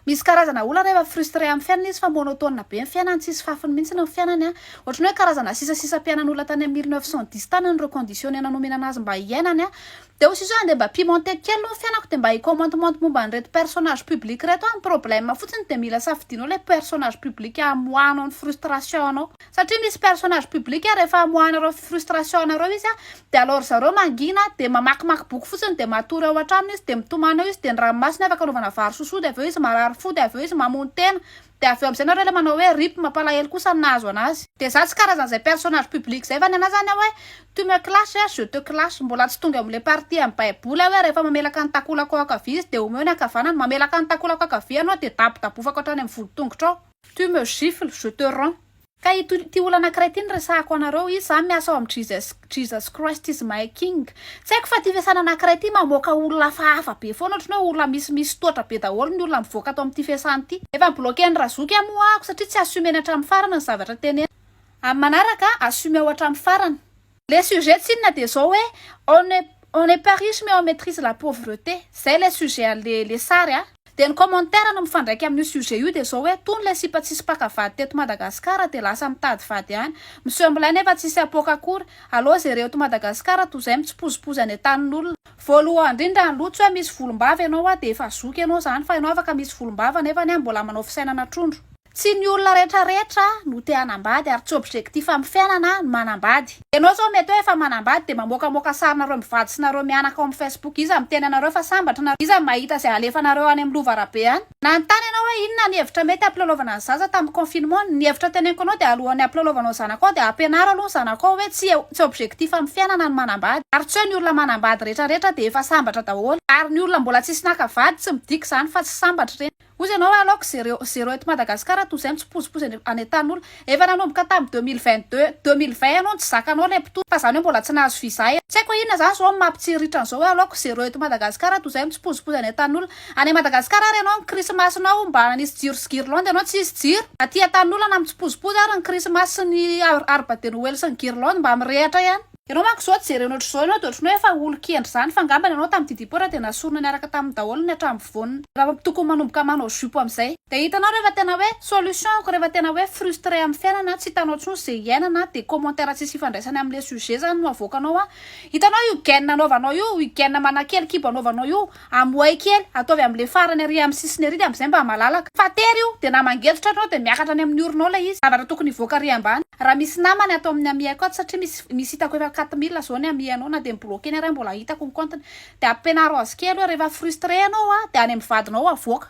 misy karazana olona rehefa frustré amin'ny fiainana izy fa monotone be ny fiainana tsisy fafiny mihitsy ny fiainany ohatrany hoe karazana sisa piainan'olona tany amin'ny 1910 tany ny reconditionné nanomena anazy mba hiainany de aussi zany de mba pimonter kely no fiainako de mba hikomantemonte momba an'ireto personnage public reto amin'ny problème fotsiny de mila safidianao le personnage public amoahanao ny frustration anao satria misy personnage public rehefa amoahanareo frustration anareo izy de alors zareo mangina de mamakimaky boky fotsiny de matory ao an-tranony izy de mitomana ao izy de ny ranomasina afaka anaovana vary sosoa de aveo izy marary fo de aveo izy mamony tena de aveo am'izay nareo le manao hoe rip mampalahelo kosa nazo anazy de za tsy karazan'izay personnage public zay fa ny anazy zany hoe tu me clashes je te clash mbola tsy tonga am'le partie amin'ny baiboly hoe rehefa mamelaka ny takolako akavia izy de omeo ny ankavanany mamelaka ny takolako akavia anao de tapotapofaka hatrany amin'ny volo-tongotra ao tu me gifle je te rends ka ity olana anankiray ity ny resahako anareo izy zany miasa ao amin'ny Jesus Christ is my king tsy haiko fa ty fiasana anankiray ity mamoaka olona hafahafa be foana ohatrany hoe olona misy toatra be daholo ny olona mivoaka atao amin'ity fiasana ity efa mibloqué ny razoky amoako satria tsy assumena hatramin'ny farany ny zavatra teneny amin'ny manaraka assume ao hatramin'ny farany le sujet tsinona de zao hoe on est pas riche mais on maîtrise la pauvreté zay le sujet le sary de ny commentaire no mifandraiky amin'ny sujet io de zao hoe tony le sipatsisy pakavady teto Madagasikara de lasa mitady vady ihany misemble nefa tsisy apoka akory aloha zay reo to Madagasikara toy izay mitsipozipozy any an-tanin'olona voalohany indrindra ny lotsy hoe misy volombava ianao de efa zoky ianao zany fa ianao afaka misy volombava nefa ny mbola manao fisainana trondro tsy ny olona rehetrarehetra no te hanambady ary tsy objectif amin'ny fiainana ny manambady ianao zao mety hoe efa manambady de mamoakamoaka sarinareo mivady sy nareo mianaka ao amin'ny Facebook izy amin'ny teny anareo fa sambatra nareo izy mahita zay alefanareo any amin'ny lovarabe any nanontany ianao hoe inona ny hevitra mety ampilalaovana ny zaza tamin'ny confinement ny hevitra teneniko anao de alohan'ny ampilalaovanao zanakao de ampianaro aloha zanakao hoe tsy objectif amin'ny fiainana ny manambady ary tsy hoe ny olona manambady rehetrarehetra de efa sambatra daholo ary ny olona mbola tsisy nakavady tsy midiky zany fa tsy sambatra reny ozy ianao aloko zero eto Madagasikara toy izay mitsipozipozy any an-tanin'olona efa nanomboka tamin'ny 2020 ianao tsy zakanao le mpitony fa zany hoe mbola tsy nahazo visa tsy haiko inona zany zao mampitsiritran' zao hoe aloko zero eto Madagasikara toy izay mitsipozipozy any an-tanin'olona any Madagasikara ary ianao ny krismasinao mba nanisy jiro sy guirlande ianao tsy izy jiro aty an-tanin'olona na mitsipozipozy ary ny krismasy sy ny arba de noel sy ny guirlande mba mirehatra ihany ianao manko zao tsy jerenao ohatr' zao ianao de ohatrany hoe efa olo-kendry zany fa ngambany ianao tamin'ny didipora de nasorona niaraka tamin'ny daholo ny hatramin'ny vonona raha tokony manomboka manao jupo am'izay de hitanao rehefa tena hoe solution ko rehefa tena hoe frustré amin'ny fiainana tsy hitanao tsony zay iainana de commentaire tsisy ifandraisany amin'le sujet zany no avoakanao hitanao io gaine anaovanao io gaine manakely kibo anaovanao io amoay kely ataovy amin'le farany ary amin'ny sisiny ary am'izay mba malalaka fa tery io de na mangeditra anao de miakatra any amin'ny oronao le izy zavatra tokony ivoaka ary ambany raha misy namany atao amin'ny amiako satria misy hitako efa 4000 zao ny amianao na de mbloqué ny ary mbola hitako ny compte de ampianaro azy kely hoe rehefa frustré anao de any amin'ny vadinao avoaka